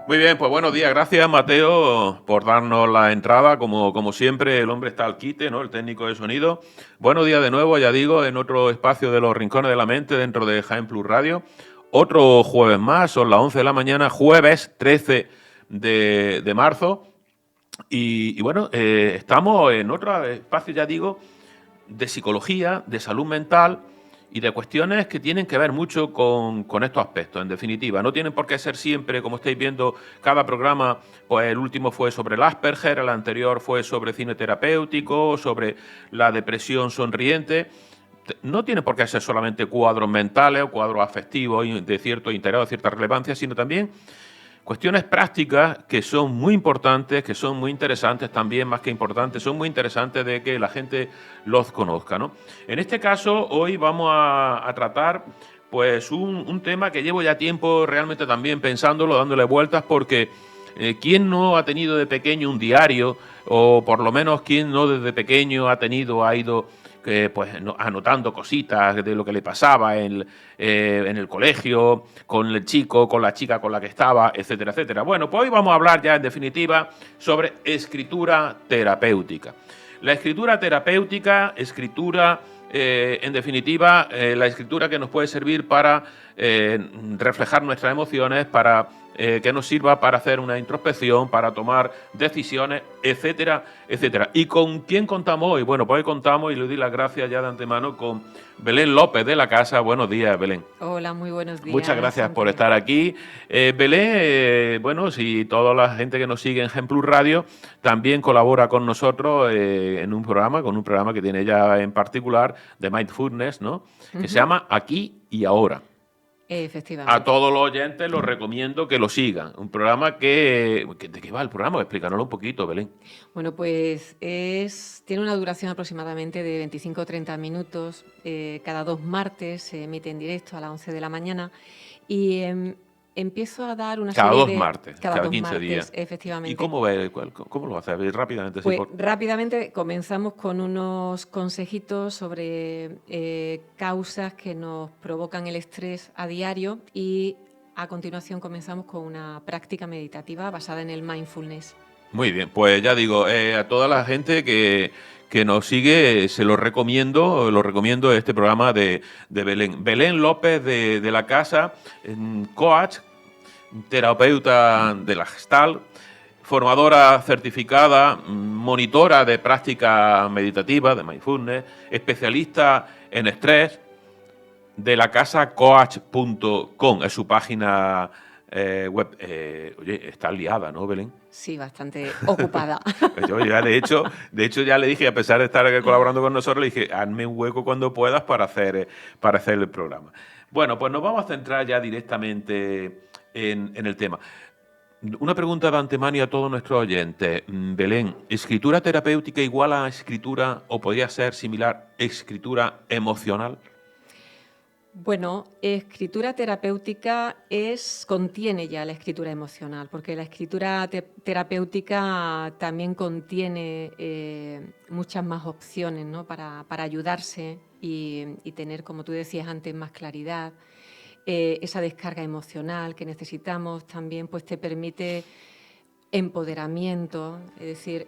Muy bien, pues buenos días. Gracias, Mateo, por darnos la entrada. Como siempre, el hombre está al quite, ¿no? El técnico de sonido. Buenos días de nuevo, ya digo, en otro espacio de los Rincones de la Mente dentro de Jaén Plus Radio. Otro jueves más, son las 11 de la mañana, jueves 13 de marzo. Y bueno, estamos en otro espacio, ya digo, de psicología, de salud mental y de cuestiones que tienen que ver mucho con estos aspectos, en definitiva. No tienen por qué ser siempre, como estáis viendo, cada programa, pues el último fue sobre el Asperger, el anterior fue sobre cine terapéutico, sobre la depresión sonriente. No tiene por qué ser solamente cuadros mentales o cuadros afectivos de cierto interés o cierta relevancia, sino también cuestiones prácticas que son muy importantes, que son muy interesantes también, más que importantes, son muy interesantes de que la gente los conozca, ¿no? En este caso, hoy vamos a tratar pues un tema que llevo ya tiempo realmente también pensándolo, dándole vueltas, porque ¿quién no ha tenido de pequeño un diario? O por lo menos quién no desde pequeño ha ido pues anotando cositas de lo que le pasaba en el colegio, con el chico, con la chica con la que estaba, etcétera, etcétera. Bueno, pues hoy vamos a hablar ya en definitiva sobre escritura terapéutica. La escritura terapéutica, en definitiva, la escritura que nos puede servir para reflejar nuestras emociones, para que nos sirva para hacer una introspección, para tomar decisiones, etcétera, etcétera. ¿Y con quién contamos hoy? Bueno, pues hoy contamos, y le doy las gracias ya de antemano, con Belén López de la Casa. Buenos días, Belén. Hola, muy buenos Muchas días, gracias por Antonio. estar aquí. Belén, bueno, si toda la gente que nos sigue en Gen Plus Radio también colabora con nosotros con un programa que tiene ella en particular de Mindfulness, ¿no? Que se Ujú. llama Aquí y Ahora. A Efectivamente. todos los oyentes los recomiendo que lo sigan. Un programa ¿de qué va el programa? Explícanoslo un poquito, Belén. Bueno, pues tiene una duración aproximadamente de 25 o 30 minutos. Cada 2 martes se emite en directo a las 11 de la mañana y empiezo a dar una Cada serie dos de... martes, Cada cada dos 15 días. martes, ¿Y efectivamente. cómo ve, cómo lo hace? A ver, rápidamente, sí, Pues por... rápidamente comenzamos con unos consejitos sobre causas que nos provocan el estrés a diario y a continuación comenzamos con una práctica meditativa basada en el mindfulness. Muy bien, pues ya digo, a toda la gente que nos sigue, lo recomiendo este programa de Belén. Belén López de la Casa, coach, terapeuta de la Gestalt, formadora certificada, monitora de práctica meditativa, de mindfulness, especialista en estrés, de la casa coach.com, es su página web. Oye, está liada, ¿no, Belén? Sí, bastante ocupada. Yo ya de hecho ya le dije, a pesar de estar colaborando con nosotros, le dije, hazme un hueco cuando puedas para hacer el programa. Bueno, pues nos vamos a centrar ya directamente en el tema. Una pregunta de antemano a todos nuestros oyentes. Belén, ¿escritura terapéutica igual a escritura o podría ser similar escritura emocional? Bueno, escritura terapéutica contiene ya la escritura emocional, porque la escritura terapéutica también contiene muchas más opciones, ¿no? Para ayudarse y tener, como tú decías antes, más claridad. Esa descarga emocional que necesitamos también pues te permite empoderamiento, es decir,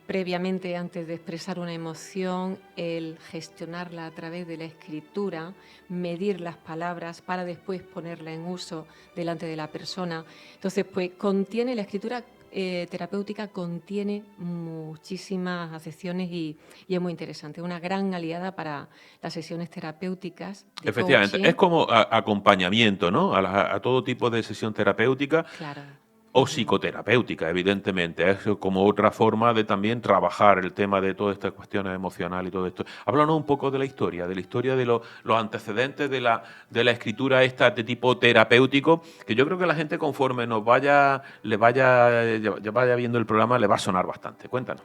previamente antes de expresar una emoción, el gestionarla a través de la escritura, medir las palabras para después ponerla en uso delante de la persona. Entonces, pues contiene la escritura terapéutica contiene muchísimas acepciones y es muy interesante, una gran aliada para las sesiones terapéuticas de Efectivamente, es coaching. como acompañamiento, ¿no? A todo tipo de sesión terapéutica Claro. o psicoterapéutica, evidentemente. Es como otra forma de también trabajar el tema de todas estas cuestiones emocionales y todo esto. Háblanos un poco de la historia de los antecedentes de la escritura esta de tipo terapéutico, que yo creo que la gente conforme ya vaya viendo el programa, le va a sonar bastante. Cuéntanos.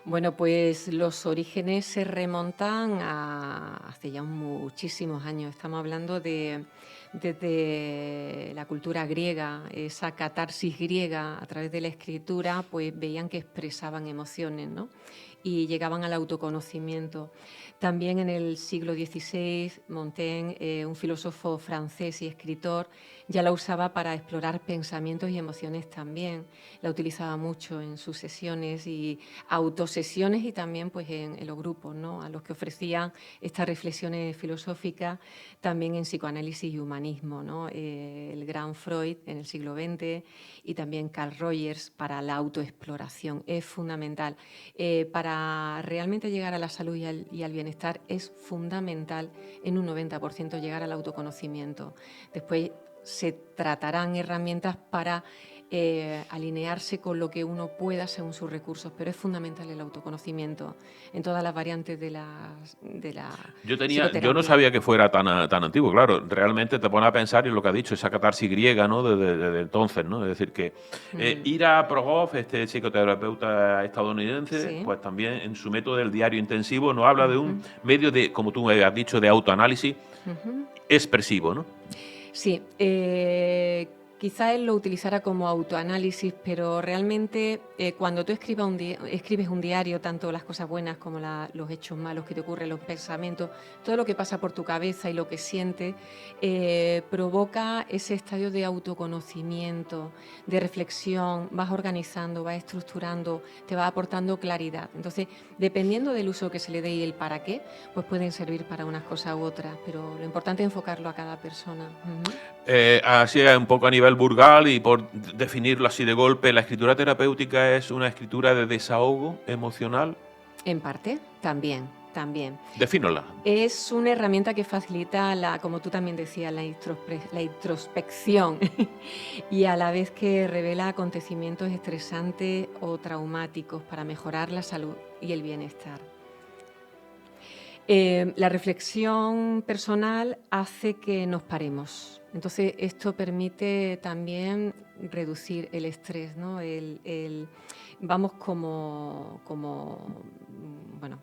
Bueno, pues los orígenes se remontan a hace ya muchísimos años. Estamos hablando desde la cultura griega, esa catarsis griega a través de la escritura, pues veían que expresaban emociones, ¿no? y llegaban al autoconocimiento. También en el siglo XVI, Montaigne, un filósofo francés y escritor, ya la usaba para explorar pensamientos y emociones también. La utilizaba mucho en sus sesiones y autosesiones y también pues, en los grupos, ¿no?, a los que ofrecían estas reflexiones filosóficas, también en psicoanálisis y humanismo, ¿no? El gran Freud en el siglo XX y también Carl Rogers para la autoexploración. Es fundamental. Para realmente llegar a la salud y al bienestar es fundamental en un 90% llegar al autoconocimiento. Después se tratarán herramientas para alinearse con lo que uno pueda según sus recursos, pero es fundamental el autoconocimiento en todas las variantes de la Yo no psicoterapia. sabía que fuera tan antiguo, claro. Realmente te pone a pensar en lo que ha dicho, esa catarsis griega, ¿no? Desde entonces, ¿no? Es decir, que Ira Progoff, este psicoterapeuta estadounidense, Sí. pues también en su método del diario intensivo nos habla de un medio de, como tú has dicho, de autoanálisis expresivo, ¿no? Sí, quizá él lo utilizara como autoanálisis, pero realmente cuando tú escribes un diario, tanto las cosas buenas como los hechos malos que te ocurren, los pensamientos, todo lo que pasa por tu cabeza y lo que sientes, provoca ese estadio de autoconocimiento, de reflexión, vas organizando, vas estructurando, te va aportando claridad. Entonces, dependiendo del uso que se le dé y el para qué, pues pueden servir para unas cosas u otras, pero lo importante es enfocarlo a cada persona. Así un poco a nivel burgal y por definirlo así de golpe, la escritura terapéutica es una escritura de desahogo emocional. En parte, también. Defínola. Es una herramienta que facilita, como tú también decías, la introspección y a la vez que revela acontecimientos estresantes o traumáticos para mejorar la salud y el bienestar. La reflexión personal hace que nos paremos. Entonces, esto permite también reducir el estrés, ¿no? Vamos bueno,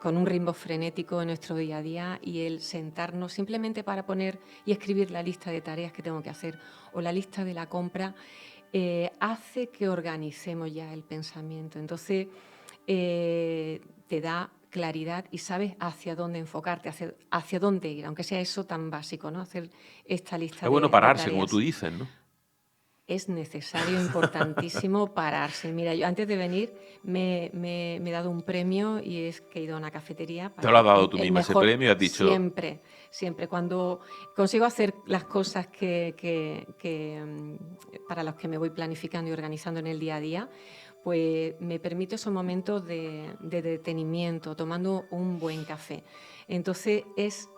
con un ritmo frenético en nuestro día a día, y el sentarnos simplemente para poner y escribir la lista de tareas que tengo que hacer o la lista de la compra hace que organicemos ya el pensamiento. Entonces, te da claridad y sabes hacia dónde enfocarte, hacia dónde ir, aunque sea eso tan básico, ¿no? Hacer esta lista Es bueno de pararse, como tareas. tú dices, ¿no? Es necesario, importantísimo pararse. Mira, yo antes de venir me he dado un premio y es que he ido a una cafetería Te para lo has dado tú el misma ese mejor. premio y has dicho, Siempre. Cuando consigo hacer las cosas para las que me voy planificando y organizando en el día a día, pues me permito esos momentos de detenimiento, tomando un buen café. Entonces es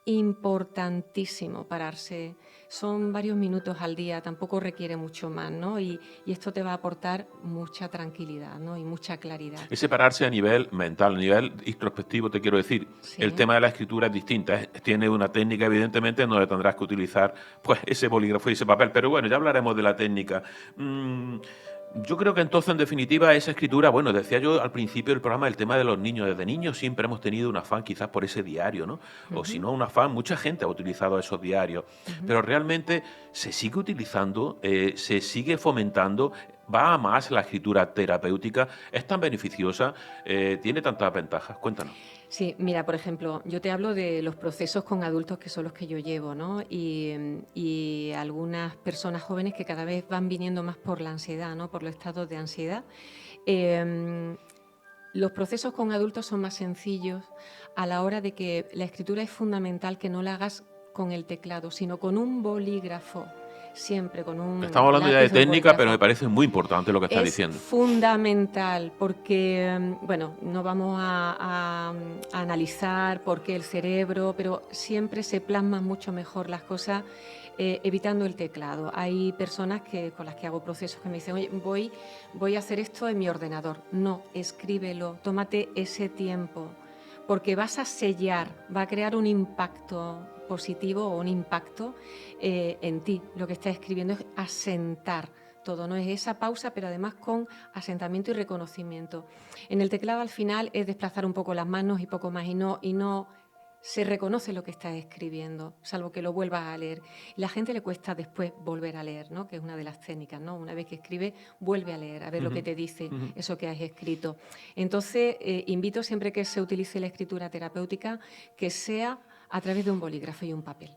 importantísimo pararse. Son varios minutos al día, tampoco requiere mucho más, ¿no? Y esto te va a aportar mucha tranquilidad, ¿no? Y mucha claridad. es separarse a nivel mental, a nivel introspectivo, te quiero decir. Sí. El tema de la escritura es distinta. Tiene una técnica, evidentemente, donde tendrás que utilizar pues ese bolígrafo y ese papel. Pero bueno, ya hablaremos de la técnica. Yo creo que entonces, en definitiva, esa escritura, bueno, decía yo al principio del programa el tema de los niños. Desde niños siempre hemos tenido un afán quizás por ese diario, ¿no? O si no, un afán, mucha gente ha utilizado esos diarios. Pero realmente se sigue utilizando, se sigue fomentando, va a más la escritura terapéutica, es tan beneficiosa, tiene tantas ventajas. Cuéntanos. Sí, mira, por ejemplo, yo te hablo de los procesos con adultos que son los que yo llevo, ¿no? Y algunas personas jóvenes que cada vez van viniendo más por la ansiedad, ¿no? Por los estados de ansiedad. Los procesos con adultos son más sencillos a la hora de que la escritura es fundamental que no la hagas con el teclado, sino con un bolígrafo. Siempre con un Estamos hablando ya de lápiz o técnica, pero bolígrafo. me parece muy importante lo que estás Es diciendo. fundamental porque, bueno, no vamos a analizar por qué el cerebro, pero siempre se plasman mucho mejor las cosas evitando el teclado. Hay personas con las que hago procesos que me dicen, oye, voy a hacer esto en mi ordenador. No, escríbelo, tómate ese tiempo, porque vas a sellar, va a crear un impacto positivo o un impacto en ti. Lo que estás escribiendo es asentar todo, no es esa pausa, pero además con asentamiento y reconocimiento. En el teclado al final es desplazar un poco las manos y poco más, y no se reconoce lo que estás escribiendo, salvo que lo vuelvas a leer. Y a la gente le cuesta después volver a leer, ¿no? Que es una de las técnicas, ¿no? Una vez que escribe, vuelve a leer, a ver lo que te dice eso que has escrito. Entonces, invito siempre que se utilice la escritura terapéutica que sea a través de un bolígrafo y un papel.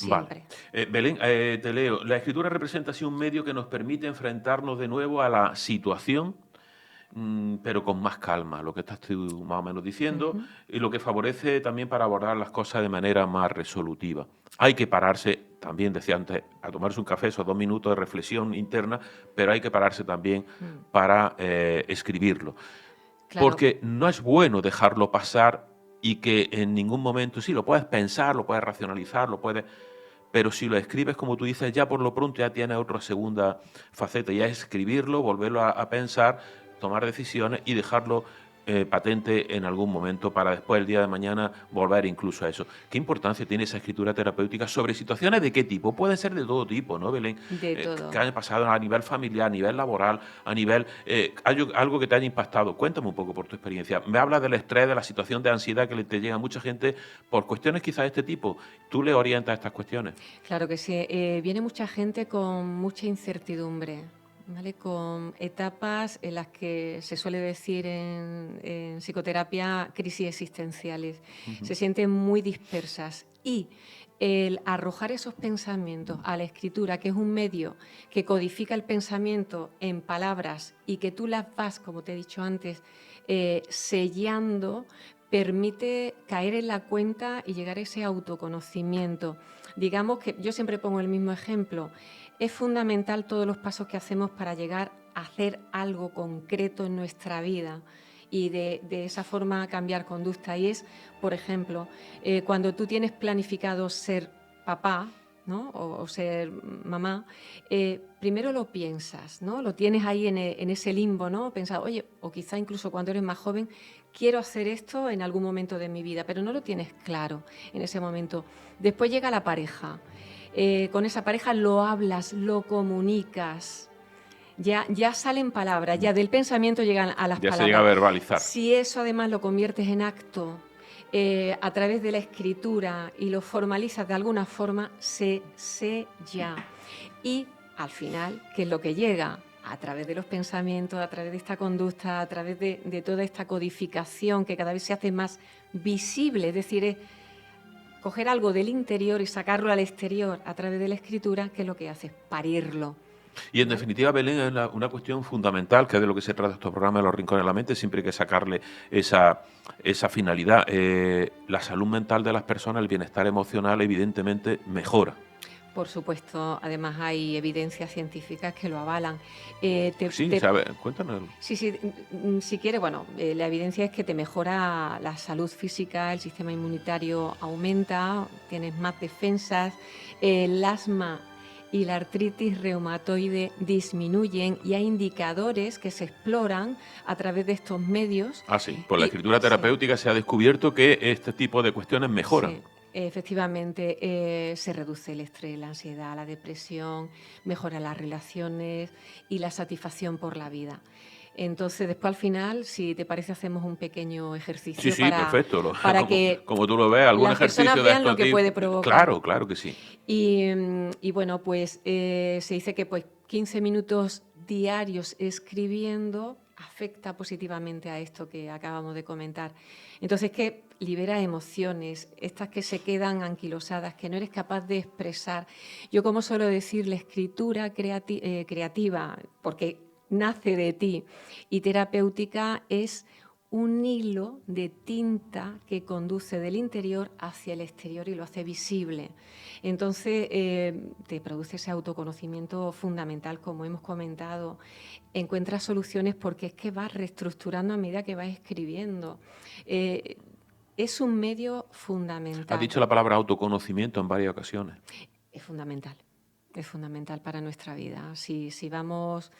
Vale. Siempre. Belén, te leo. La escritura representa así un medio que nos permite enfrentarnos de nuevo a la situación, pero con más calma, lo que estás tú más o menos diciendo, Ujú. y lo que favorece también para abordar las cosas de manera más resolutiva. Hay que pararse, también decía antes, a tomarse un café, esos 2 minutos de reflexión interna, pero hay que pararse también para escribirlo. Claro. Porque no es bueno dejarlo pasar y que en ningún momento, sí, lo puedes pensar, lo puedes racionalizar, lo puedes, pero si lo escribes, como tú dices, ya por lo pronto ya tiene otra segunda faceta, ya es escribirlo, volverlo a pensar, tomar decisiones y dejarlo patente en algún momento para después, el día de mañana, volver incluso a eso. ¿Qué importancia tiene esa escritura terapéutica sobre situaciones de qué tipo? Pueden ser de todo tipo, ¿no, Belén? De Que todo. hayan pasado a nivel familiar, a nivel laboral, a nivel... algo que te haya impactado. Cuéntame un poco por tu experiencia. Me hablas del estrés, de la situación de ansiedad que le te llega a mucha gente por cuestiones quizás de este tipo. ¿Tú le orientas a estas cuestiones? Claro que sí. Viene mucha gente con mucha incertidumbre, ¿vale? Con etapas en las que se suele decir en psicoterapia crisis existenciales. Se sienten muy dispersas y el arrojar esos pensamientos a la escritura, que es un medio que codifica el pensamiento en palabras y que tú las vas, como te he dicho antes, sellando, permite caer en la cuenta y llegar a ese autoconocimiento. Digamos que yo siempre pongo el mismo ejemplo. Es fundamental todos los pasos que hacemos para llegar a hacer algo concreto en nuestra vida y de esa forma cambiar conducta. Y es, por ejemplo, cuando tú tienes planificado ser papá, ¿no? o ser mamá, primero lo piensas, ¿no? Lo tienes ahí en ese limbo, ¿no? Pensar, oye, o quizá incluso cuando eres más joven, quiero hacer esto en algún momento de mi vida, pero no lo tienes claro en ese momento. Después llega la pareja. Con esa pareja lo hablas, lo comunicas. Ya salen palabras, ya del pensamiento llegan a las Ya se llega a palabras. verbalizar. Si eso además lo conviertes en acto a través de la escritura y lo formalizas de alguna forma, se sella. Y al final, ¿qué es lo que llega? A través de los pensamientos, a través de esta conducta, a través de toda esta codificación que cada vez se hace más visible, es decir, es coger algo del interior y sacarlo al exterior a través de la escritura, que es lo que hace es parirlo. Y en ¿Vale? definitiva, Belén, es una cuestión fundamental, que es de lo que se trata este programa de Los Rincones de la Mente, siempre hay que sacarle esa finalidad. La salud mental de las personas, el bienestar emocional, evidentemente, mejora. Por supuesto, además hay evidencias científicas que lo avalan. Sí, ¿sabes? Cuéntanos. Sí, sí, si quiere, bueno, la evidencia es que te mejora la salud física, el sistema inmunitario aumenta, tienes más defensas, el asma y la artritis reumatoide disminuyen y hay indicadores que se exploran a través de estos medios. Ah, sí. Por la Y escritura sí, terapéutica se ha descubierto que este tipo de cuestiones mejoran. sí, efectivamente, se reduce el estrés, la ansiedad, la depresión, mejora las relaciones y la satisfacción por la vida. Entonces, después al final, si te parece, hacemos un pequeño Sí, ejercicio sí, perfecto. para que Como tú lo ves, algún las personas ejercicio de vean lo estos que puede tipos. provocar. Claro, claro que sí. Y bueno, pues se dice que pues 15 minutos diarios escribiendo afecta positivamente a esto que acabamos de comentar. Entonces, que libera emociones, estas que se quedan anquilosadas, que no eres capaz de expresar. Yo, como suelo decir, la escritura creativa, porque nace de ti, y terapéutica es un hilo de tinta que conduce del interior hacia el exterior y lo hace visible. Entonces, te produce ese autoconocimiento fundamental, como hemos comentado. Encuentras soluciones porque es que vas reestructurando a medida que vas escribiendo. Eh, es un medio Has fundamental. dicho la palabra autoconocimiento en varias ocasiones. Es fundamental. Es fundamental para nuestra vida. Si vamos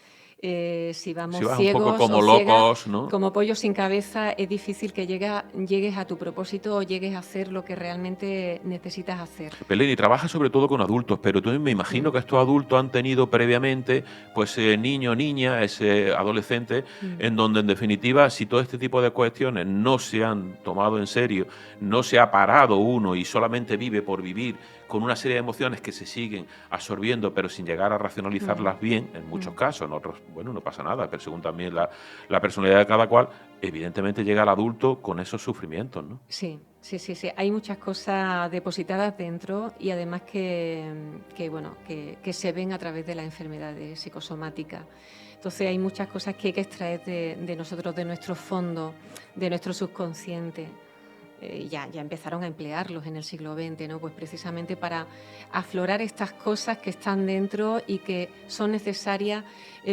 Si vamos Si vas un poco ciegos como o ciegas, locos, ¿no? como pollo sin cabeza, es difícil que llegues a tu propósito o llegues a hacer lo que realmente necesitas hacer. Peleni trabaja sobre todo con adultos, pero tú me imagino que estos adultos han tenido previamente, pues, niño, niña, ese adolescente, en donde en definitiva, si todo este tipo de cuestiones no se han tomado en serio, no se ha parado uno y solamente vive por vivir, con una serie de emociones que se siguen absorbiendo, pero sin llegar a racionalizarlas bien, en muchos casos, en otros, bueno, no pasa nada, pero según también la personalidad de cada cual, evidentemente llega el adulto con esos sufrimientos, ¿no? Sí, sí, sí, sí. Hay muchas cosas depositadas dentro y además que se ven a través de las enfermedades psicosomáticas. Entonces hay muchas cosas que hay que extraer de nosotros, de nuestro fondo, de nuestro subconsciente. Ya empezaron a emplearlos en el siglo XX, ¿no? Pues precisamente para aflorar estas cosas que están dentro y que son necesarias,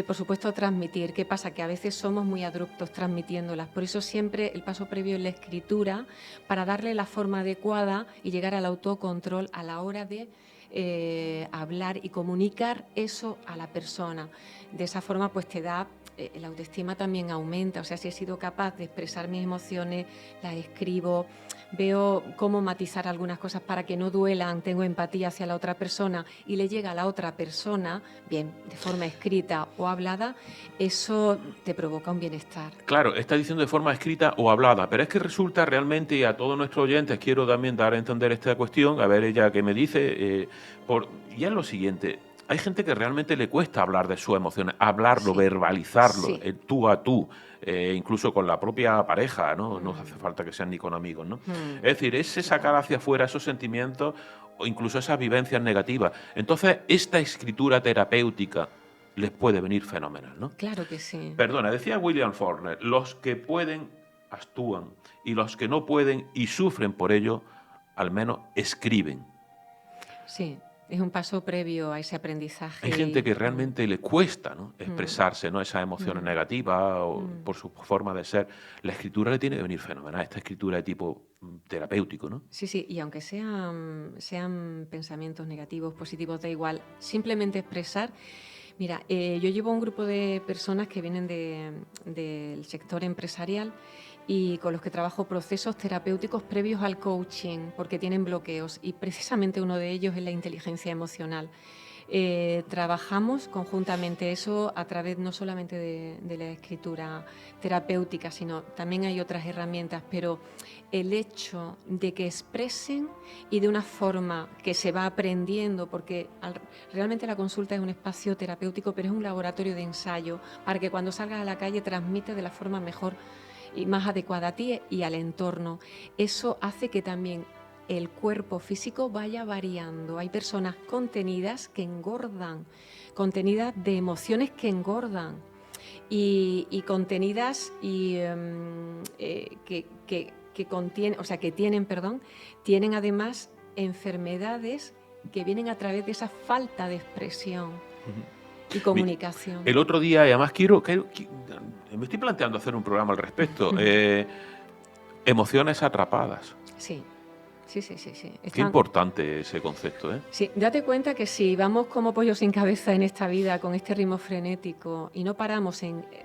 por supuesto, transmitir. ¿Qué pasa? Que a veces somos muy abruptos transmitiéndolas. Por eso siempre el paso previo es la escritura, para darle la forma adecuada y llegar al autocontrol a la hora de hablar y comunicar eso a la persona. De esa forma, pues te da... la autoestima también aumenta, o sea, si he sido capaz de expresar mis emociones, las escribo, veo cómo matizar algunas cosas para que no duelan, tengo empatía hacia la otra persona y le llega a la otra persona, bien, de forma escrita o hablada, eso te provoca un bienestar. Claro, está diciendo de forma escrita o hablada, pero es que resulta realmente, y a todos nuestros oyentes quiero también dar a entender esta cuestión, a ver ella qué me dice, y es lo siguiente, hay gente que realmente le cuesta hablar de sus emociones, hablarlo, Sí, verbalizarlo, sí. tú a tú, incluso con la propia pareja, ¿no? No hace falta que sean ni con amigos, ¿no? Es decir, ese sacar hacia afuera esos sentimientos o incluso esas vivencias negativas. Entonces, esta escritura terapéutica les puede venir fenomenal, ¿no? Claro que sí. Perdona, decía William Faulkner, los que pueden actúan y los que no pueden y sufren por ello, al menos escriben. Sí, es un paso previo a ese Hay aprendizaje. gente que realmente le cuesta, ¿no?, expresarse, ¿no?, esas emociones negativas o por su forma de ser. La escritura le tiene que venir fenomenal, esta escritura de tipo terapéutico, ¿no? Sí, sí, y aunque sean pensamientos negativos, positivos, da igual, simplemente expresar. Mira, yo llevo un grupo de personas que vienen del sector empresarial y con los que trabajo procesos terapéuticos previos al coaching, porque tienen bloqueos y precisamente uno de ellos es la inteligencia emocional. Trabajamos conjuntamente eso a través no solamente de la escritura terapéutica, sino también hay otras herramientas, pero el hecho de que expresen y de una forma que se va aprendiendo, porque realmente la consulta es un espacio terapéutico, pero es un laboratorio de ensayo para que cuando salgas a la calle transmite de la forma mejor y más adecuada a ti y al entorno. Eso hace que también el cuerpo físico vaya variando. Hay personas contenidas que engordan, contenidas de emociones que engordan y contenidas y que contienen, o sea, que tienen además enfermedades que vienen a través de esa falta de expresión y comunicación. El otro día, y además me estoy planteando hacer un programa al respecto, emociones atrapadas. Sí. Sí. Qué importante ese concepto, ¿eh? Sí, date cuenta que si vamos como pollos sin cabeza en esta vida, con este ritmo frenético, y no paramos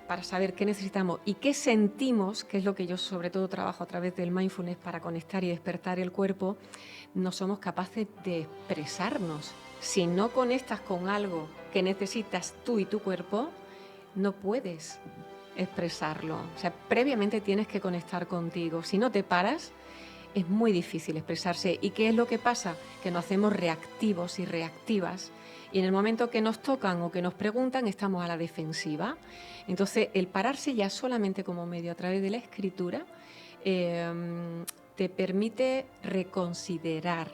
para saber qué necesitamos y qué sentimos, que es lo que yo sobre todo trabajo a través del mindfulness para conectar y despertar el cuerpo, no somos capaces de expresarnos. Si no conectas con algo que necesitas tú y tu cuerpo, no puedes expresarlo. O sea, previamente tienes que conectar contigo. Si no te paras, es muy difícil expresarse. ¿Y qué es lo que pasa? Que nos hacemos reactivos y reactivas y en el momento que nos tocan o que nos preguntan estamos a la defensiva. Entonces, el pararse ya solamente como medio a través de la escritura te permite reconsiderar,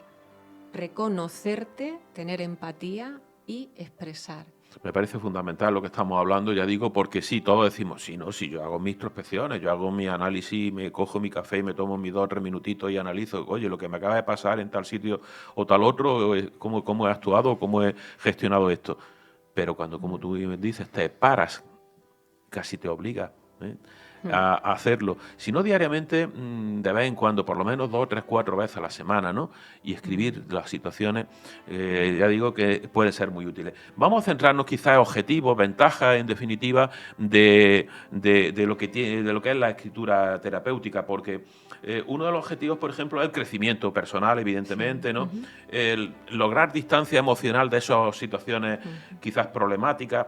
reconocerte, tener empatía y expresar. Me parece fundamental lo que estamos hablando, ya digo, porque sí, todos decimos, sí, no, sí, yo hago mis introspecciones, yo hago mi análisis, me cojo mi café y me tomo mis 2 o 3 minutitos y analizo, oye, lo que me acaba de pasar en tal sitio o tal otro, cómo he actuado, cómo he gestionado esto. Pero cuando, como tú dices, te paras, casi te obliga, ¿eh?, a hacerlo, sino diariamente, de vez en cuando, por lo menos 2, 3, 4 veces a la semana, ¿no? Y escribir las situaciones, ya digo que puede ser muy útil. Vamos a centrarnos quizás en objetivos, ventajas, en definitiva, de lo que tiene, de lo que es la escritura terapéutica, porque uno de los objetivos, por ejemplo, es el crecimiento personal, evidentemente, ¿no? El lograr distancia emocional de esas situaciones quizás problemáticas.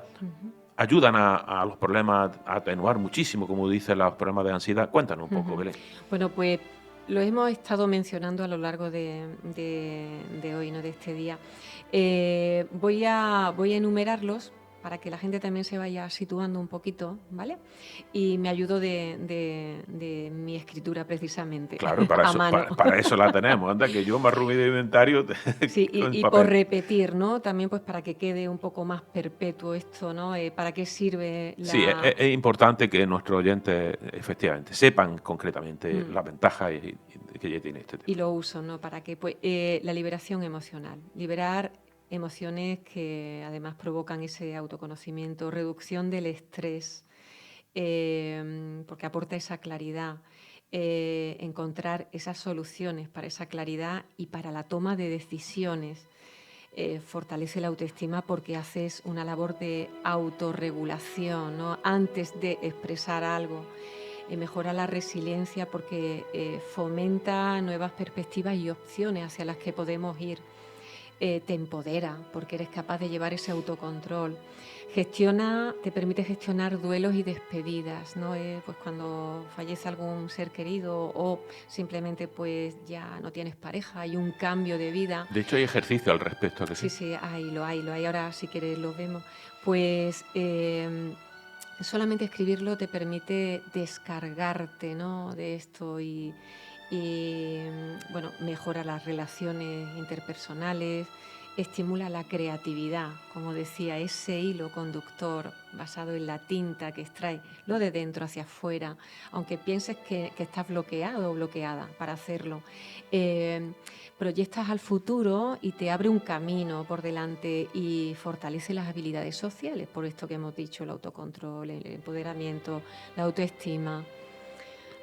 Ayudan a los problemas a atenuar muchísimo, como dicen, los problemas de ansiedad. Cuéntanos un poco, Belén. Bueno, pues lo hemos estado mencionando a lo largo de hoy, ¿no? De este día. Voy a enumerarlos para que la gente también se vaya situando un poquito, ¿vale? Y me ayudo de mi escritura precisamente. Claro, para eso la tenemos. Anda, que yo me arrumé de inventario. Sí, y por repetir, ¿no? También pues para que quede un poco más perpetuo esto, ¿no? ¿Para qué sirve la...? Sí, es importante que nuestros oyentes, efectivamente, sepan concretamente las ventajas que ya tiene este tema. Y lo uso, ¿no? Para que, pues, la liberación emocional. Liberar emociones que además provocan ese autoconocimiento, reducción del estrés, porque aporta esa claridad, encontrar esas soluciones para esa claridad y para la toma de decisiones. Fortalece la autoestima porque haces una labor de autorregulación, ¿no? Antes de expresar algo. Mejora la resiliencia porque fomenta nuevas perspectivas y opciones hacia las que podemos ir. Te empodera porque eres capaz de llevar ese autocontrol. Te permite gestionar duelos y despedidas, ¿no? Pues cuando fallece algún ser querido o simplemente pues ya no tienes pareja, hay un cambio de vida. De hecho hay ejercicio al respecto, ¿que sí? Sí, lo hay. Ahora si quieres lo vemos. Pues solamente escribirlo te permite descargarte, ¿no? De esto y bueno, mejora las relaciones interpersonales, estimula la creatividad, como decía, ese hilo conductor basado en la tinta que extrae lo de dentro hacia afuera, aunque pienses que estás bloqueado o bloqueada para hacerlo. Proyectas al futuro y te abre un camino por delante y fortalece las habilidades sociales, por esto que hemos dicho, el autocontrol, el empoderamiento, la autoestima.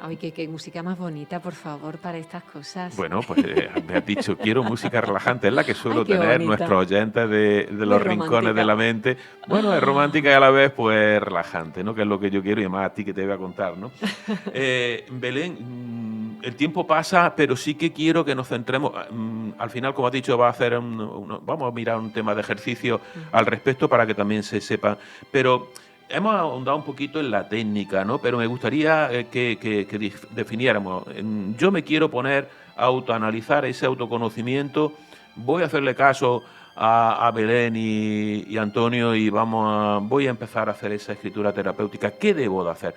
Ay, qué música más bonita, por favor, para estas cosas. Bueno, pues me has dicho, quiero música relajante, es la que suelo tener bonita. nuestros oyentes de los rincones de la mente. Bueno, es romántica y a la vez, pues, relajante, ¿no? Que es lo que yo quiero y más a ti que te voy a contar, ¿no? Belén, el tiempo pasa, pero sí que quiero que nos centremos. Al final, como has dicho, vamos a mirar un tema de ejercicio al respecto para que también se sepa. Pero hemos ahondado un poquito en la técnica, ¿no? Pero me gustaría que definiéramos. Yo me quiero poner a autoanalizar ese autoconocimiento. Voy a hacerle caso a Belén y Antonio y voy a empezar a hacer esa escritura terapéutica. ¿Qué debo de hacer?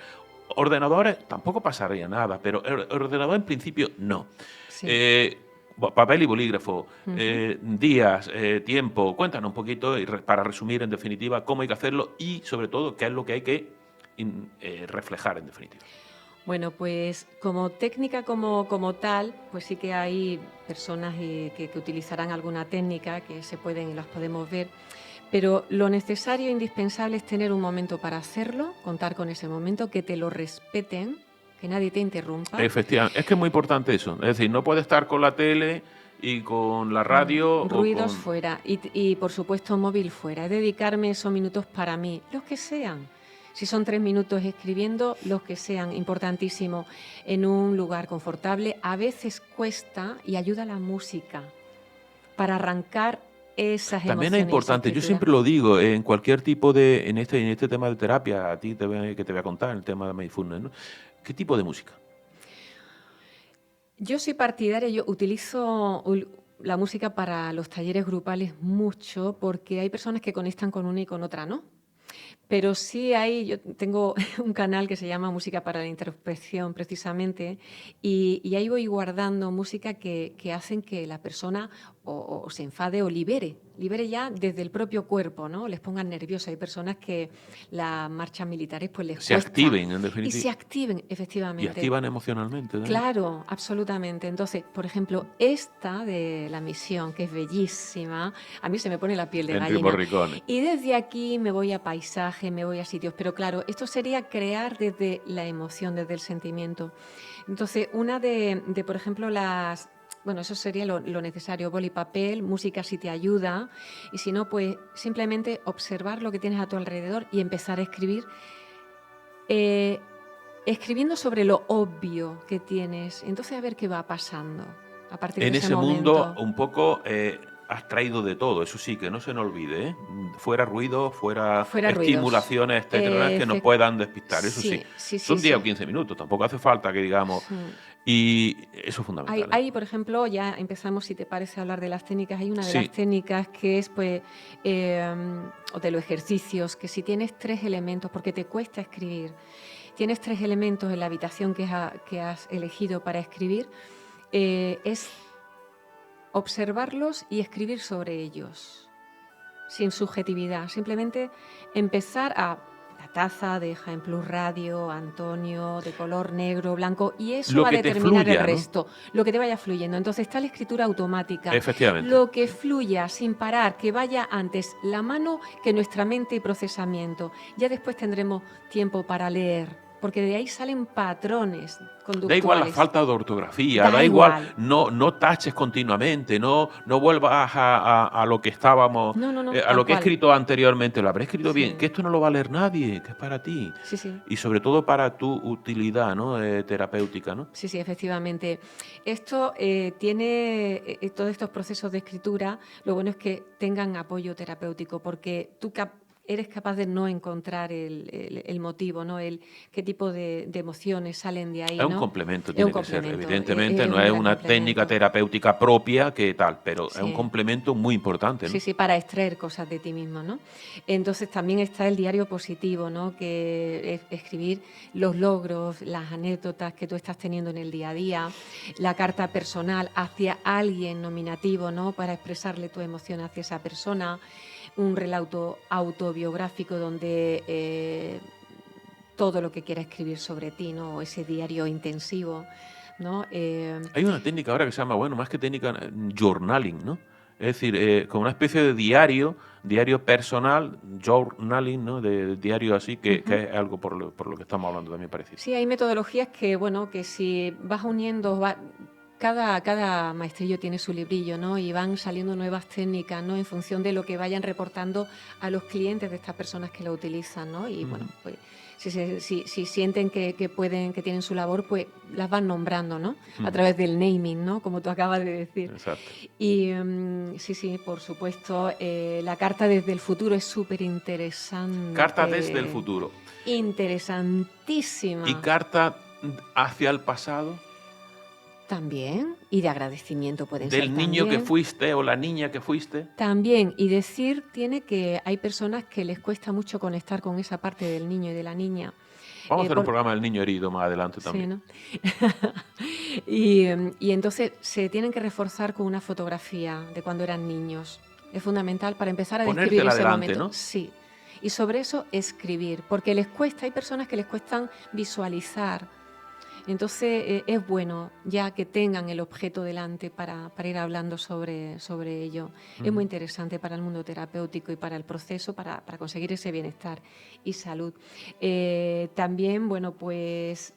Ordenadores, tampoco pasaría nada, pero ordenador en principio no. Sí. Papel y bolígrafo, días, tiempo. Cuéntanos un poquito para resumir en definitiva cómo hay que hacerlo y sobre todo qué es lo que hay que reflejar en definitiva. Bueno, pues como técnica como tal, pues sí que hay personas que utilizarán alguna técnica que se pueden y las podemos ver, pero lo necesario e indispensable es tener un momento para hacerlo, contar con ese momento, que te lo respeten, que nadie te interrumpa. Efectivamente, es que es muy importante eso. Es decir, no puedes estar con la tele y con la radio. Ruidos fuera y, por supuesto, móvil fuera. Es dedicarme esos minutos para mí, los que sean. Si son 3 minutos escribiendo, los que sean, importantísimo, en un lugar confortable. A veces cuesta y ayuda la música para arrancar esas emociones. También es importante, yo siempre lo digo, en cualquier tipo en este tema de terapia, a ti que te voy a contar, en el tema de mindfulness, ¿no? ¿Qué tipo de música? Yo soy partidaria, yo utilizo la música para los talleres grupales mucho porque hay personas que conectan con una y con otra, ¿no? Pero sí yo tengo un canal que se llama Música para la Introspección, precisamente, y ahí voy guardando música que hacen que la persona o se enfade o libere ya desde el propio cuerpo, ¿no? Les pongan nerviosos. Hay personas que las marchas militares pues les Se cuesta. activen, en Y definitiva. se activen, Y efectivamente. activan emocionalmente también. Claro, absolutamente. Entonces, por ejemplo, esta de la misión, que es bellísima, a mí se me pone la piel de Enrique gallina. Morricone. Y desde aquí me voy a paisaje, me voy a sitios. Pero claro, esto sería crear desde la emoción, desde el sentimiento. Entonces, una de por ejemplo, bueno, eso sería lo necesario, boli, papel, música si te ayuda, y si no, pues simplemente observar lo que tienes a tu alrededor y empezar a escribir, escribiendo sobre lo obvio que tienes. Entonces, a ver qué va pasando a partir En de ese ese mundo momento. un poco has traído de todo, eso sí, que no se nos olvide, ¿eh? Fuera ruido, fuera Fuera ruidos. estimulaciones externas que nos puedan despistar, eso sí. Son 10 o 15 minutos, tampoco hace falta que digamos... Sí. Y eso es fundamental. Ahí, por ejemplo, ya empezamos, si te parece, a hablar de las técnicas. Hay una de las técnicas que es, pues, o de los ejercicios, que si tienes 3 elementos, porque te cuesta escribir, tienes 3 elementos en la habitación que has elegido para escribir, es observarlos y escribir sobre ellos, sin subjetividad. Simplemente empezar a... La taza de Jaén Plus Radio, Antonio, de color negro, blanco, y eso va a determinar el resto, ¿no? Lo que te vaya fluyendo. Entonces está la escritura automática. Efectivamente. Lo que fluya sin parar, que vaya antes la mano que nuestra mente y procesamiento. Ya después tendremos tiempo para leer, porque de ahí salen patrones conductuales. Da igual la falta de ortografía, da igual no taches continuamente, no vuelvas a lo que estábamos, a lo que he escrito anteriormente, lo habré escrito bien, que esto no lo va a leer nadie, que es para ti. Sí. Y sobre todo para tu utilidad, ¿no? Terapéutica, ¿no? Sí, efectivamente. Esto tiene, todos estos procesos de escritura, lo bueno es que tengan apoyo terapéutico, porque tú eres capaz de no encontrar el motivo, ¿no? Qué tipo de emociones salen de ahí, ¿no? Es un complemento, tiene que ser, evidentemente, no es una técnica terapéutica propia que tal, pero es un complemento muy importante, ¿no? Sí, para extraer cosas de ti mismo, ¿no? Entonces también está el diario positivo, ¿no? Que es escribir los logros, las anécdotas que tú estás teniendo en el día a día, la carta personal hacia alguien nominativo, ¿no? Para expresarle tu emoción hacia esa persona, un relato autobiográfico donde todo lo que quiera escribir sobre ti, ¿no? Ese diario intensivo, ¿no? Hay una técnica ahora que se llama, bueno, más que técnica, journaling, ¿no? Es decir, como una especie de diario personal, journaling, ¿no? De diario así, que es algo por lo que estamos hablando también parecido. Sí, hay metodologías que, bueno, que si vas uniendo... Cada maestrillo tiene su librillo, ¿no? Y van saliendo nuevas técnicas, ¿no? En función de lo que vayan reportando a los clientes de estas personas que lo utilizan, ¿no? Y bueno, pues si sienten que pueden, que tienen su labor, pues las van nombrando, ¿no? A través del naming, ¿no? Como tú acabas de decir. Exacto. Y sí, por supuesto, la carta desde el futuro es súper interesante. Carta desde el futuro. Interesantísima. ¿Y carta hacia el pasado? También, y de agradecimiento pueden ser también. ¿Del niño que fuiste o la niña que fuiste? También, y decir tiene que hay personas que les cuesta mucho conectar con esa parte del niño y de la niña. Vamos a hacer un programa del niño herido más adelante también. Sí, ¿no? y entonces se tienen que reforzar con una fotografía de cuando eran niños. Es fundamental para empezar a describir ese momento, ¿no? Sí. Y sobre eso escribir, porque les cuesta, hay personas que les cuestan visualizar. Entonces es bueno ya que tengan el objeto delante para ir hablando sobre ello. Es muy interesante para el mundo terapéutico y para el proceso, para conseguir ese bienestar y salud. También, bueno, pues...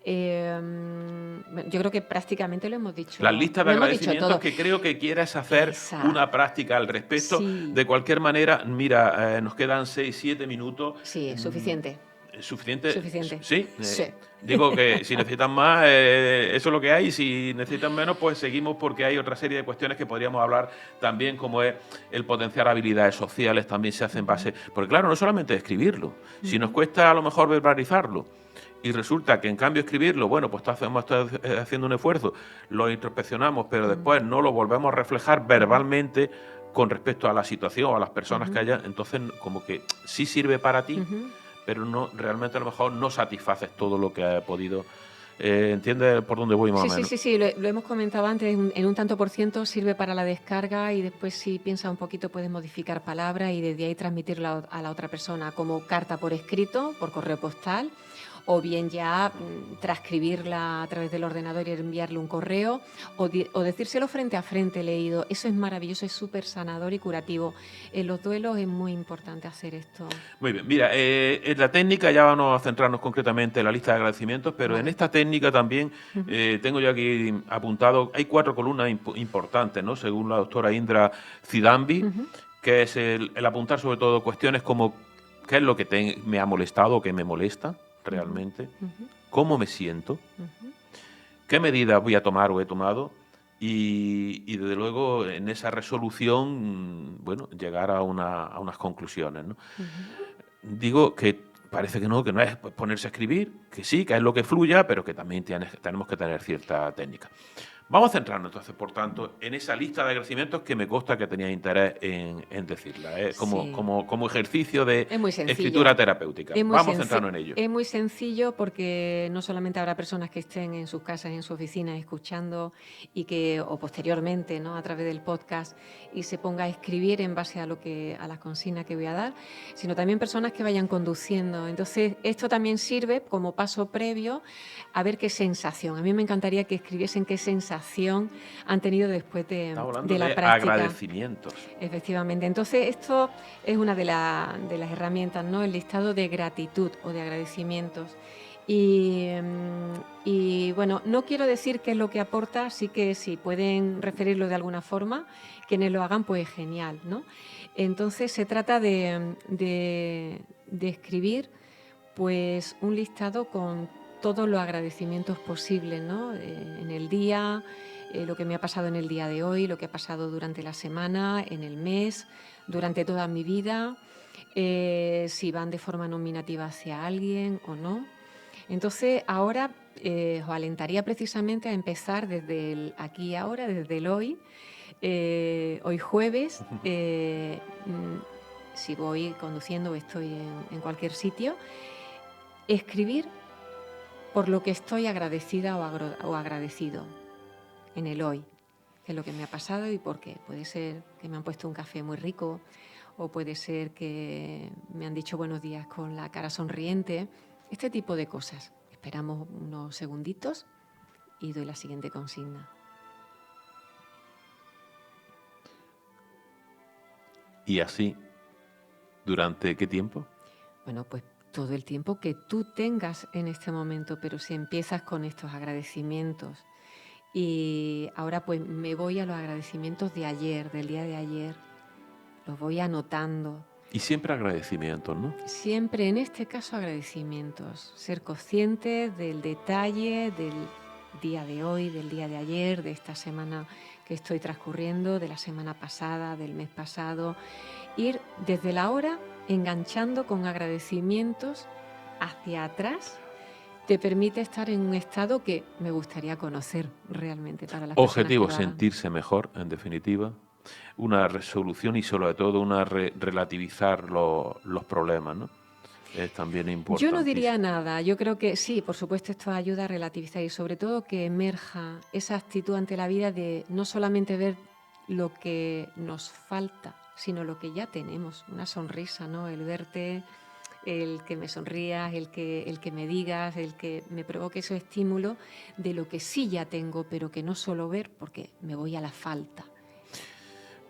yo creo que prácticamente lo hemos dicho. La lista de agradecimientos que creo que quieras hacer una práctica al respecto. Sí. De cualquier manera, mira, nos quedan 6-7 minutos. Sí, es suficiente. ¿Suficiente? ¿Sí? Sí. Digo que si necesitan más, eso es lo que hay. Si necesitan menos, pues seguimos, porque hay otra serie de cuestiones que podríamos hablar también, como es el potenciar habilidades sociales, también se hace en base... Porque claro, no solamente escribirlo, si nos cuesta a lo mejor verbalizarlo, y resulta que en cambio escribirlo, bueno, pues estamos haciendo un esfuerzo, lo introspeccionamos, pero después no lo volvemos a reflejar verbalmente con respecto a la situación o a las personas que haya, entonces como que sí sirve para ti, pero no realmente a lo mejor no satisfaces todo lo que ha podido ¿Entiendes por dónde voy más o menos? Sí, lo hemos comentado antes, en un tanto por ciento sirve para la descarga y después si piensas un poquito puedes modificar palabras y desde ahí transmitirla a la otra persona como carta por escrito, por correo postal, o bien ya transcribirla a través del ordenador y enviarle un correo, o decírselo frente a frente leído. Eso es maravilloso, es súper sanador y curativo. En los duelos es muy importante hacer esto. Muy bien, mira, en la técnica ya vamos a centrarnos concretamente en la lista de agradecimientos, pero en Vale. esta técnica también tengo yo aquí apuntado, hay 4 columnas importantes, ¿no? Según la doctora Indra Zidambi, que es el apuntar sobre todo cuestiones como qué es lo que me ha molestado o que me molesta realmente, cómo me siento, qué medidas voy a tomar o he tomado y desde luego en esa resolución, bueno, llegar a unas conclusiones, ¿no? Digo que parece que no es ponerse a escribir, que sí, que es lo que fluya, pero que también tenemos que tener cierta técnica. Vamos a centrarnos entonces, por tanto, en esa lista de agradecimientos que me consta que tenía interés en decirla, Sí. como ejercicio de Es muy sencillo. escritura terapéutica. Vamos a centrarnos en ello. Es muy sencillo porque no solamente habrá personas que estén en sus casas, en su oficina, escuchando o posteriormente, ¿no?, a través del podcast y se ponga a escribir en base a las consignas que voy a dar, sino también personas que vayan conduciendo. Entonces, esto también sirve como paso previo a ver qué sensación. A mí me encantaría que escribiesen qué sensación han tenido después de la práctica. Agradecimientos. Efectivamente. Entonces, esto es una de las herramientas, ¿no? El listado de gratitud o de agradecimientos. Y bueno, no quiero decir qué es lo que aporta, así que si pueden referirlo de alguna forma, quienes lo hagan, pues genial, ¿no? Entonces, se trata de escribir pues un listado con todos los agradecimientos posibles, ¿no? En el día, lo que me ha pasado en el día de hoy, lo que ha pasado durante la semana, en el mes, durante toda mi vida, si van de forma nominativa hacia alguien o no. Entonces, ahora os alentaría precisamente a empezar desde el aquí y ahora, desde el hoy jueves, si voy conduciendo o estoy en cualquier sitio, escribir por lo que estoy agradecida o agradecido en el hoy, qué es lo que me ha pasado y por qué. Puede ser que me han puesto un café muy rico o puede ser que me han dicho buenos días con la cara sonriente, este tipo de cosas. Esperamos unos segunditos y doy la siguiente consigna. ¿Y así durante qué tiempo? Bueno, pues todo el tiempo que tú tengas en este momento, pero si empiezas con estos agradecimientos. Y ahora pues me voy a los agradecimientos de ayer, del día de ayer, los voy anotando. Y siempre agradecimientos, ¿no? Siempre, en este caso, agradecimientos. Ser consciente del detalle del día de hoy, del día de ayer, de esta semana que estoy transcurriendo, de la semana pasada, del mes pasado. Ir desde la hora enganchando con agradecimientos hacia atrás te permite estar en un estado que me gustaría conocer realmente para las Objetivo, personas que lo hagan. sentirse mejor, en definitiva. Una resolución y sobre todo relativizar los problemas, ¿no? Es también importante. Yo no diría nada, yo creo que sí, por supuesto esto ayuda a relativizar y sobre todo que emerja esa actitud ante la vida de no solamente ver lo que nos falta, sino lo que ya tenemos, una sonrisa, ¿no? El verte, el que me sonrías, el que me digas, el que me provoque ese estímulo de lo que sí ya tengo, pero que no solo ver porque me voy a la falta.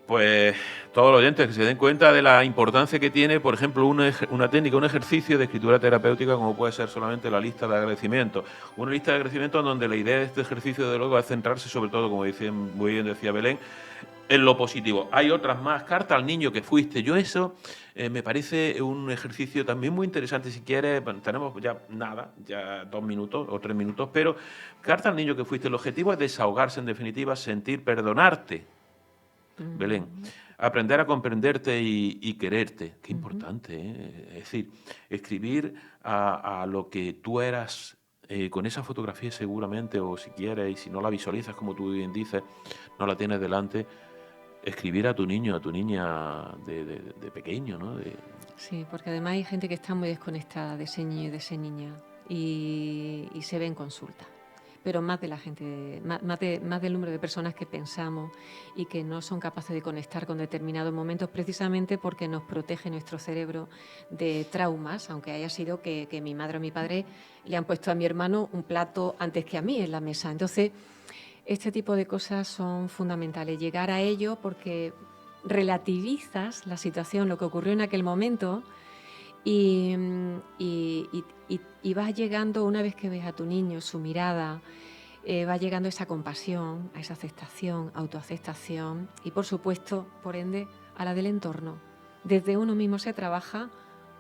Pues todos los oyentes que se den cuenta de la importancia que tiene, por ejemplo, una técnica, un ejercicio de escritura terapéutica como puede ser solamente la lista de agradecimientos. Una lista de agradecimientos donde la idea de este ejercicio, de luego, es centrarse sobre todo, como muy bien decía Belén, en lo positivo. Hay otras más, carta al niño que fuiste. Yo eso me parece un ejercicio también muy interesante. Si quieres, bueno, tenemos ya 2 minutos o 3 minutos, pero carta al niño que fuiste. El objetivo es desahogarse, en definitiva, sentir, perdonarte. Belén, aprender a comprenderte y quererte, qué importante, ¿eh? Es decir, escribir a lo que tú eras con esa fotografía seguramente, o si quieres, y si no la visualizas como tú bien dices, no la tienes delante, escribir a tu niño, a tu niña de pequeño, ¿no? Sí, porque además hay gente que está muy desconectada de ese niño y de esa niña. y se ve en consulta. Pero más de la gente, más del número de personas que pensamos y que no son capaces de conectar con determinados momentos, precisamente porque nos protege nuestro cerebro de traumas, aunque haya sido que mi madre o mi padre le han puesto a mi hermano un plato antes que a mí en la mesa. Entonces, este tipo de cosas son fundamentales, llegar a ello porque relativizas la situación, lo que ocurrió en aquel momento, y vas llegando, una vez que ves a tu niño, su mirada, va llegando esa compasión, a esa aceptación, autoaceptación y, por supuesto, por ende, a la del entorno. Desde uno mismo se trabaja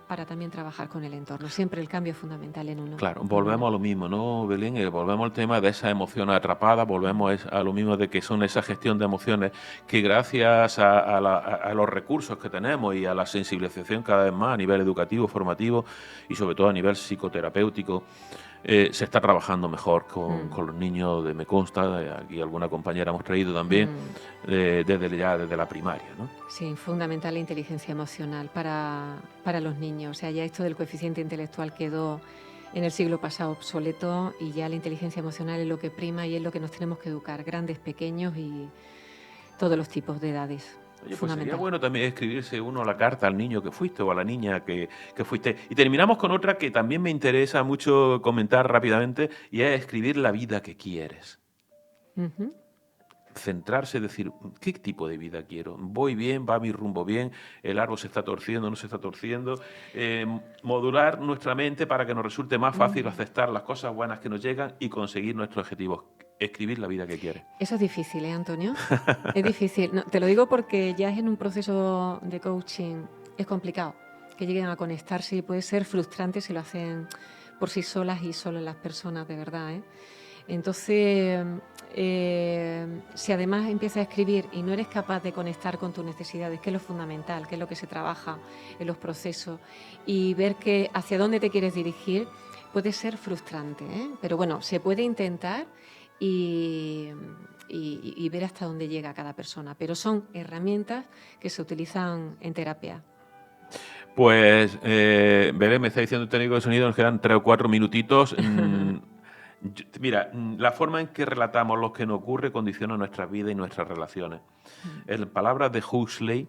para también trabajar con el entorno. Siempre el cambio es fundamental en uno. Claro, volvemos a lo mismo, ¿no, Belén? Volvemos al tema de esa emoción atrapada, volvemos a lo mismo de que son esa gestión de emociones que gracias a los recursos que tenemos y a la sensibilización cada vez más a nivel educativo, formativo y sobre todo a nivel psicoterapéutico, se está trabajando mejor con los niños, me consta, aquí alguna compañera hemos traído también, desde la primaria, ¿no? Sí, fundamental la inteligencia emocional para los niños. O sea, ya esto del coeficiente intelectual quedó en el siglo pasado obsoleto y ya la inteligencia emocional es lo que prima y es lo que nos tenemos que educar, grandes, pequeños y todos los tipos de edades. Oye, pues sería bueno también escribirse uno la carta al niño que fuiste o a la niña que fuiste. Y terminamos con otra que también me interesa mucho comentar rápidamente y es escribir la vida que quieres. Centrarse, decir, ¿qué tipo de vida quiero? ¿Voy bien? ¿Va mi rumbo bien? ¿El árbol se está torciendo? ¿No se está torciendo? Modular nuestra mente para que nos resulte más fácil aceptar las cosas buenas que nos llegan y conseguir nuestros objetivos. Escribir la vida que quieres. Eso es difícil, Antonio? Es difícil. No, te lo digo porque ya es en un proceso de coaching, es complicado que lleguen a conectarse y puede ser frustrante si lo hacen por sí solas y solo las personas, de verdad, ¿eh? Entonces, si además empiezas a escribir y no eres capaz de conectar con tus necesidades, que es lo fundamental, que es lo que se trabaja en los procesos, y ver que hacia dónde te quieres dirigir, puede ser frustrante, ¿eh? Pero bueno, se puede intentar y ver hasta dónde llega cada persona. Pero son herramientas que se utilizan en terapia. Pues, Belén, me está diciendo el técnico de sonido, nos quedan 3 o 4 minutitos. Mira, la forma en que relatamos lo que nos ocurre condiciona nuestra vida y nuestras relaciones. En palabras de Huxley,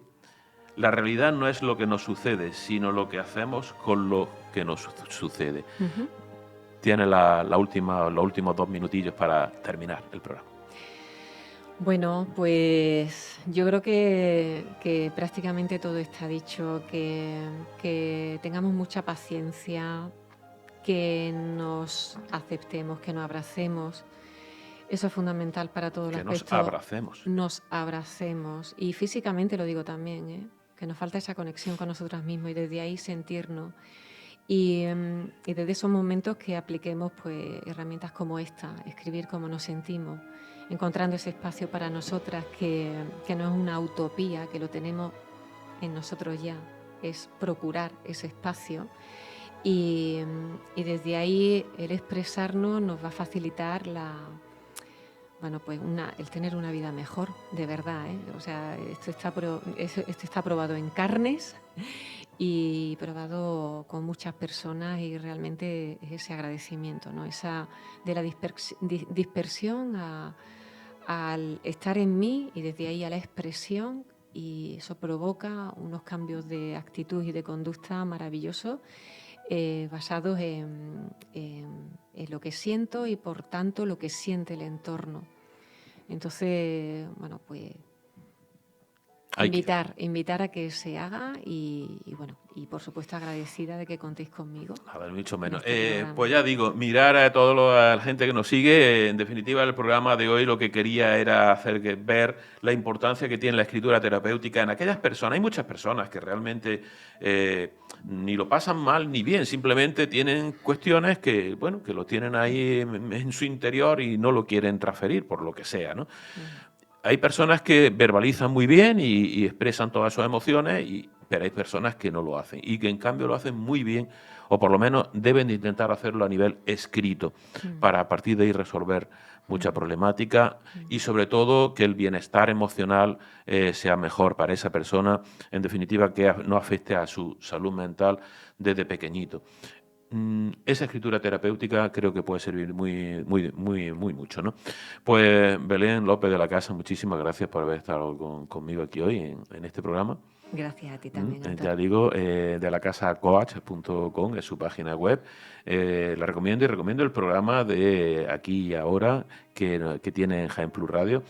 la realidad no es lo que nos sucede, sino lo que hacemos con lo que nos sucede. Tienes los últimos 2 minutillos para terminar el programa. Bueno, pues yo creo que prácticamente todo está dicho, que tengamos mucha paciencia, que nos aceptemos, que nos abracemos. Eso es fundamental para todo el aspecto. Que nos abracemos. Nos abracemos. Y físicamente lo digo también, ¿eh? Que nos falta esa conexión con nosotras mismos y desde ahí sentirnos. Y desde esos momentos que apliquemos pues herramientas como esta, escribir cómo nos sentimos, encontrando ese espacio para nosotras que no es una utopía, que lo tenemos en nosotros ya, es procurar ese espacio. Y desde ahí el expresarnos nos va a facilitar el tener una vida mejor, de verdad, ¿eh? O sea, esto está probado en carnes y probado con muchas personas y realmente es ese agradecimiento, ¿no? Esa de la dispersión al estar en mí y desde ahí a la expresión, y eso provoca unos cambios de actitud y de conducta maravillosos. Basados en lo que siento y por tanto lo que siente el entorno. Entonces, bueno, pues invitar a que se haga y por supuesto agradecida de que contéis conmigo. A ver, mucho menos. Pues ya digo, mirar a toda la gente que nos sigue. En definitiva, el programa de hoy lo que quería era hacer ver la importancia que tiene la escritura terapéutica en aquellas personas. Hay muchas personas que realmente ni lo pasan mal ni bien, simplemente tienen cuestiones que lo tienen ahí en su interior y no lo quieren transferir por lo que sea, ¿no? Hay personas que verbalizan muy bien y expresan todas sus emociones, pero hay personas que no lo hacen y que en cambio lo hacen muy bien, o por lo menos deben de intentar hacerlo a nivel escrito, para a partir de ahí resolver mucha problemática y sobre todo que el bienestar emocional sea mejor para esa persona, en definitiva que no afecte a su salud mental desde pequeñito. esa escritura terapéutica creo que puede servir muy mucho, ¿no? Pues Belén López de la Casa, muchísimas gracias por haber estado conmigo aquí hoy en este programa. Gracias a ti también, Antonio. Ya digo, de la casa coach.com es su página web. La recomiendo y recomiendo el programa de Aquí y Ahora que tiene en Jaén Plus Radio.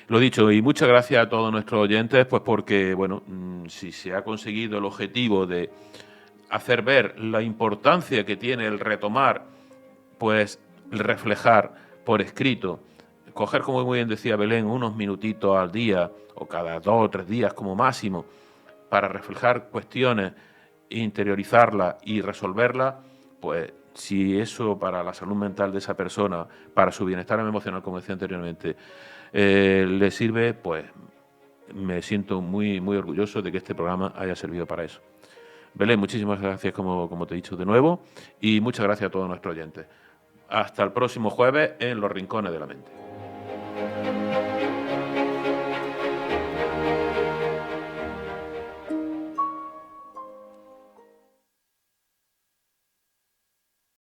Lo dicho, y muchas gracias a todos nuestros oyentes, pues porque, bueno, si se ha conseguido el objetivo de hacer ver la importancia que tiene el retomar, pues reflejar por escrito, coger, como muy bien decía Belén, unos minutitos al día o cada 2 o 3 días como máximo para reflejar cuestiones, interiorizarlas y resolverlas, pues si eso para la salud mental de esa persona, para su bienestar emocional, como decía anteriormente, le sirve, pues me siento muy orgulloso de que este programa haya servido para eso. Belén, muchísimas gracias, como te he dicho de nuevo, y muchas gracias a todos nuestros oyentes. Hasta el próximo jueves en Los Rincones de la Mente.